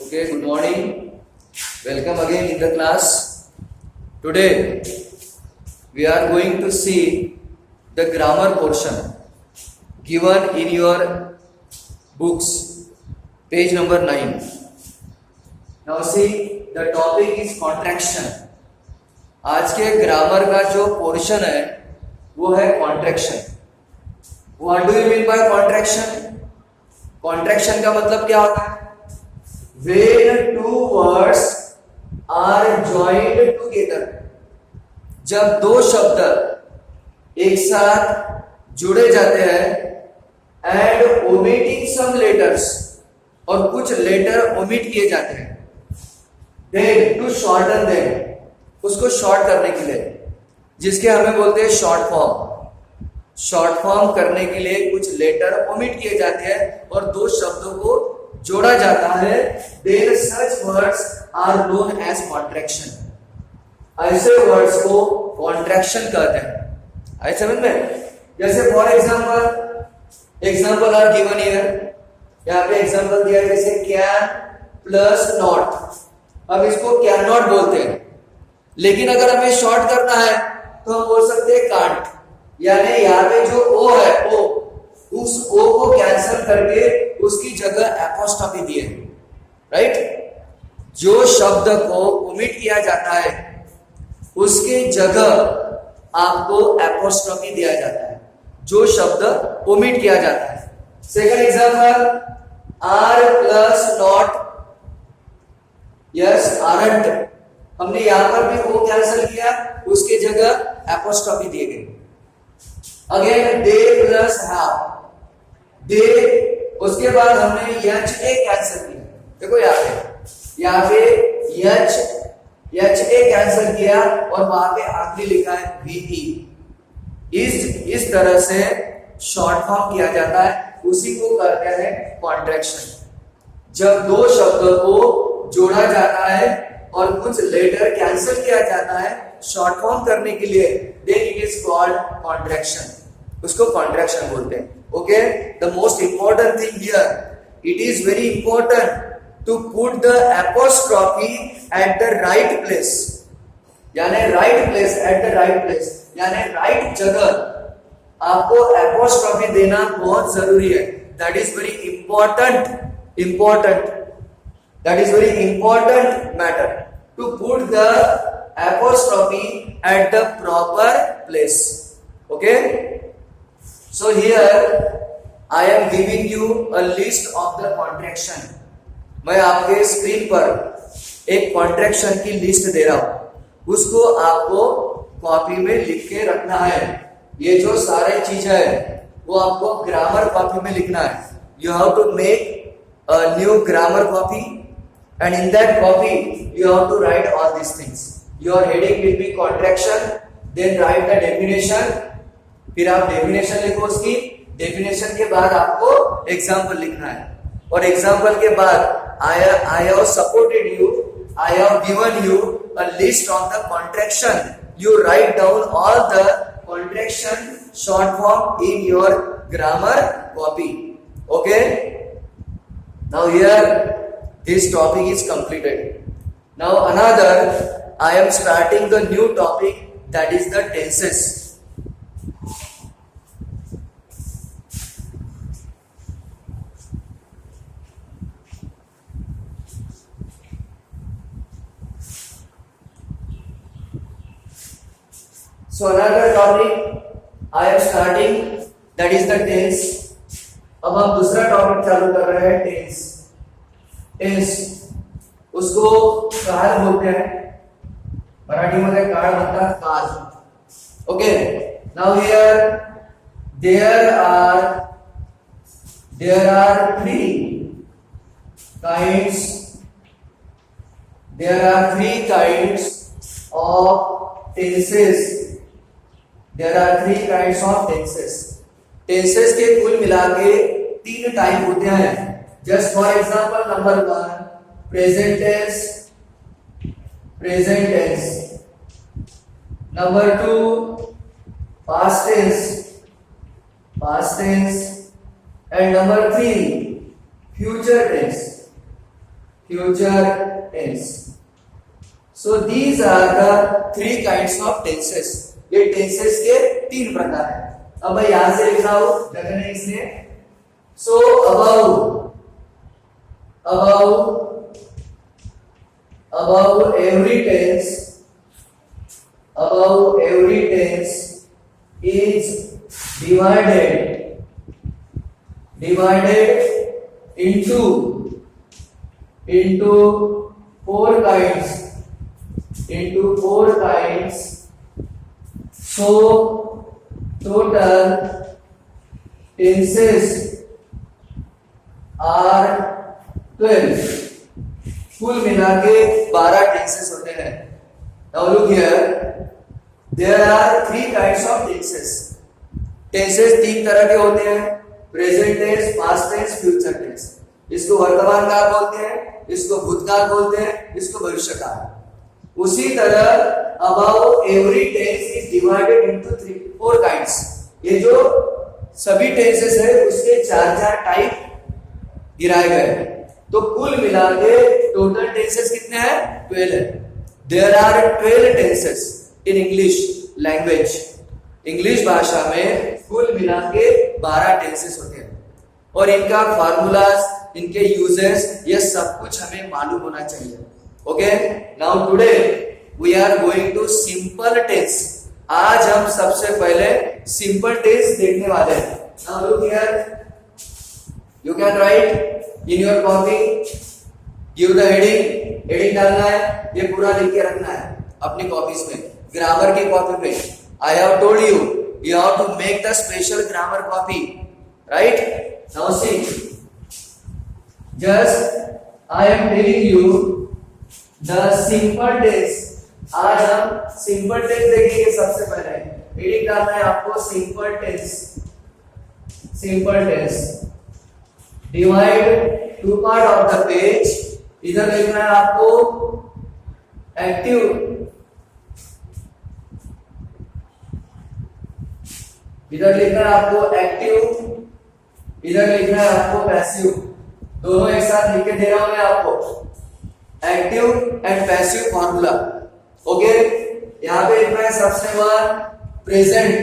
Okay, good morning. Welcome again in the class. Today we are going to see the grammar portion given in your books, page number 9. Now see, the topic is contraction. आज के grammar का जो portion है वो है contraction. What do you mean by contraction? Contraction का मतलब क्या होता है? When two words are joined together, जब दो शब्द एक साथ जुड़े जाते हैं and omitting some letters, और कुछ लेटर ओमिट किए जाते हैं, then to shorten them, उसको शॉर्ट करने के लिए, जिसके हमें बोलते हैं शॉर्ट फॉर्म. शॉर्ट फॉर्म करने के लिए कुछ लेटर ओमिट किए जाते हैं और दो शब्दों को जोड़ा जाता है. There such words are known as contraction. ऐसे वर्ड्स को कॉन्ट्रैक्शन कहते हैं. आई समझ में? जैसे for example are given here. यहाँ पे एग्जाम्पल दिया है जैसे कैन प्लस नॉट. अब इसको कैन नॉट बोलते हैं, लेकिन अगर हमें शॉर्ट करना है तो हम बोल सकते हैं कांट. यानी यहाँ पे जो ओ है, ओ, उस ओ को कैंसिल करके उसकी जगह एपोस्ट्रोफी दिए. राइट? जो शब्द को ओमिट किया जाता है उसके जगह आपको एपोस्ट्रोफी दिया जाता है, जो शब्द ओमिट किया जाता है. Second example, are plus not, yes aren't. हमने यहां पर भी ओ कैंसिल किया, उसके जगह एपोस्ट्रोफी दिए गए. अगेन दे प्लस हैव, दे, उसके बाद हमने एच ए कैंसिल किया. देखो यहाँ पे एच ए कैंसिल किया और वहां पे आखिरी लिखा है वी. इस तरह से शॉर्ट फॉर्म किया जाता है, उसी को कहते हैं कॉन्ट्रैक्शन. जब दो शब्दों को जोड़ा जाता है और कुछ लेटर कैंसिल किया जाता है शॉर्ट फॉर्म करने के लिए, then it is called contraction. उसको कॉन्ट्रैक्शन बोलते हैं. Okay, the most important thing here, it is very important to put the apostrophe at the right place. यानी right place, at the right place, यानी right जगह आपको apostrophe देना बहुत जरूरी है. That is very important. That is very important matter to put the apostrophe at the proper place. Okay? So here I am giving you a list of the contraction. मैं आपके screen पर एक contraction की list दे रहा हूं, उसको आपको copy में लिख के रखना है. ये जो सारे चीजें है वो आपको ग्रामर कॉपी में लिखना है. You have to make a new grammar copy and in that copy you have to write all these things. Your heading will be contraction, then write the definition. फिर आप डेफिनेशन लिखो उसकी. Definition के बाद आपको एग्जाम्पल लिखना है, और एग्जाम्पल के बाद I have supported you, I have given you a list of the contraction. You write down all the contraction short form in your grammar copy. Okay, now here this topic is completed. Now another I am starting the new topic, that is the tenses. So another topic I am starting, that is the tense. अब हम दूसरा topic चालू कर रहे हैं, tense. Tense उसको काल बोलते हैं, मराठी मध्ये काळ म्हणतात, काल. Okay, now here there are three kinds of tenses. There are three kinds of tenses. Tenses के कुल मिला के 3 टाइप होते हैं. Just for example, number 1, present tense. Number 2, past tense. And number 3, future tense. future tense. So these are the three kinds of tenses. ये tenses के तीन प्रकार हैं. अब मैं यहां से लिख रहा हूं देखने इसलिए. So above every tense is divided into four kinds. So total tenses are 12. कुल मिला के 12 टेंसेस होते हैं. Now look here, there are three kinds of tenses. Tenses तीन तरह के होते हैं, present tense, past tense, future tense. इसको वर्तमान काल बोलते हैं, इसको भूतकाल बोलते हैं, इसको भविष्य काल. उसी तरह above every tense is divided into four kinds. ये जो सभी टेंसेस है उसके चार टाइप गिराए गए हैं. तो कुल मिला के टोटल टेंसेस कितने हैं? 12 है. There are 12 tenses in English language. English भाषा में कुल मिला के 12 टेंसेस होते हैं और इनका फार्मूलाज, इनके यूजेस, ये सब कुछ हमें मालूम होना चाहिए. Okay, now today we are going to simple tense. आज हम सबसे पहले सिंपल टेंस देखने वाले हैं. Now look here, you can write in your copy, give the heading डालना है, ये पूरा लिख के रखना है अपनी कॉपीज में, ग्रामर की कॉपी पे. I have told you have to make the special grammar copy, right? Now see, just I am telling you the simple tense. आज हम सिंपल टेंस देखेंगे. सबसे पहले हेडिंग डालना है आपको, simple tense. Divide to part of the page. इधर लिखना है आपको एक्टिव, इधर लिखना है आपको एक्टिव, इधर लिखना है आपको पैसिव. दोनों एक साथ लिख के दे रहा हूं मैं आपको, active and passive formula. Okay, यहां पे लिखना है सबसे प्रेजेंट.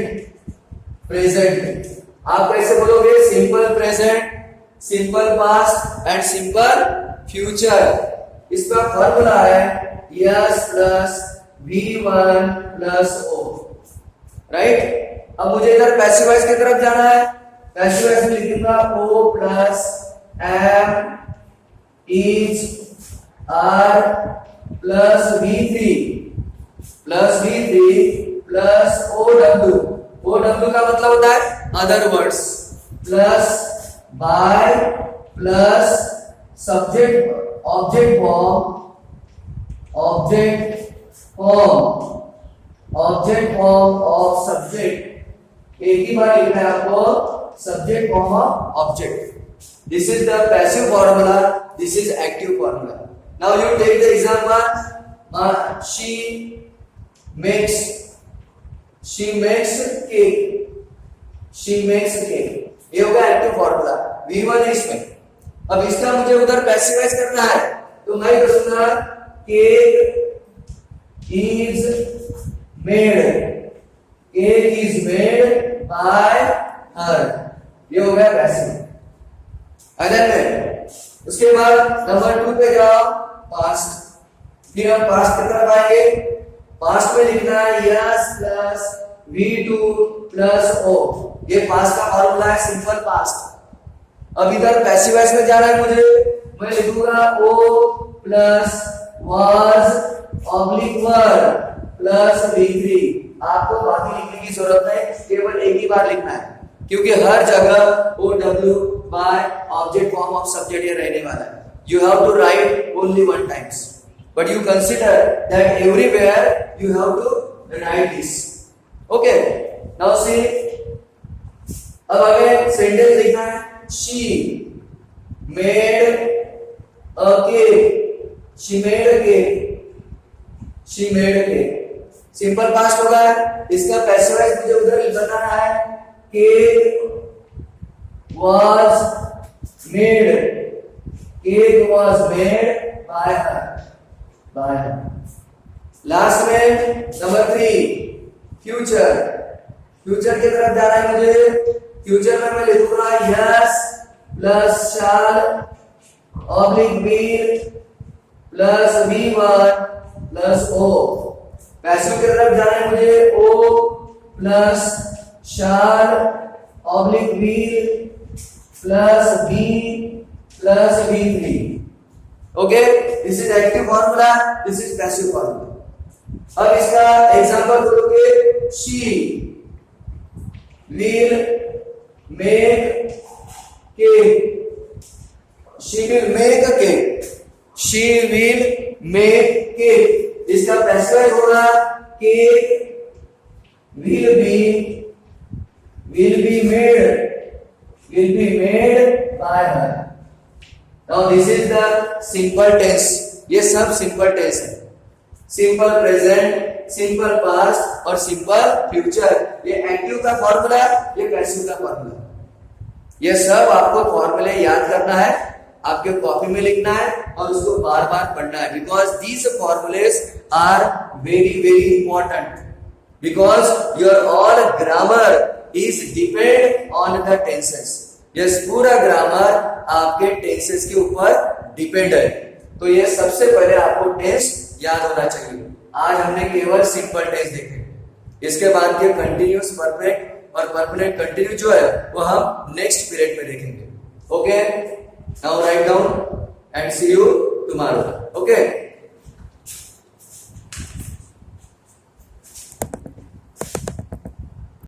आप कैसे बोलोगे? Simple present, simple past and simple future. इसका फॉर्मूला है yes plus V1 plus O, right? अब मुझे इधर पैसिव वॉइस की तरफ जाना है. पैसिव वॉइस में लिखूंगा O plus M is R plus V3 plus OW. OW का मतलब होता है other words, plus by plus subject object form of subject. एक ही बार लिखना है आपको, subject form of object. This is the passive formula, this is active formula. Now you take the example. she makes cake. ये होगा active formula. V1 है इसमें. अब इसका मुझे उधर पैसिवाइज करना है, तो मैं करूंगा केक इज मेड बाय हर. ये हो गया पैसिव. उसके बाद नंबर 2 पे जाओ, पास्ट. फिर हम पास्ट की तरफ आएंगे. पास्ट में लिखना है yes plus V2 plus O. ये पास्ट का फॉर्मूला है, सिंपल पास्ट. अब इधर पैसिव वॉइस में जाना है मुझे. मैं लिखूंगा O plus was oblique were plus V3. आपको बाकी लिखने की जरूरत नहीं, केवल एक ही बार लिखना है, क्योंकि हर जगह OW by object form of subject ये रहने वाला है. You have to write only one times, but you consider that everywhere you have to write this. Okay, now see, अब आगे सेंटेंस लिखना है. She made a cake. Simple past होगा. इसका पैसिव वॉइस मुझे उधर बताना है. Cake was made bye her, bye her. Last में नंबर 3 फ्यूचर, फ्यूचर की तरफ जाना है मुझे। फ्यूचर में मैं लिखूंगा yes plus shall oblique will plus V1 plus O। Passive की तरफ जाना है मुझे O plus shall oblique will plus V plus V3। Okay, this is active formula, this is passive formula. अब इसका एग्जांपल बोलोगे, she will make cake, she will make a cake, she will make cake. इसका passive होगा cake will be made by her। Now this is the simple tense, ये सब simple tense है। Simple present, simple past और simple future. ये active का formula, ये passive का फॉर्मूला। ये सब आपको फॉर्मूले याद करना है, आपके कॉपी में लिखना है और उसको बार बार पढ़ना है। Because these formulas are very very important, because your all grammar is depend on the tenses. Yes, पूरा ग्रामर आपके टेंसेस के ऊपर डिपेंड है। तो ये सबसे पहले आपको टेंस याद होना चाहिए। आज हमने केवल सिंपल टेंस देखे, इसके बाद के कंटिन्यूअस परफेक्ट और परमानेंट कंटिन्यू जो है वो हम नेक्स्ट पीरियड में देखेंगे। Okay, now write down and see you tomorrow. Okay.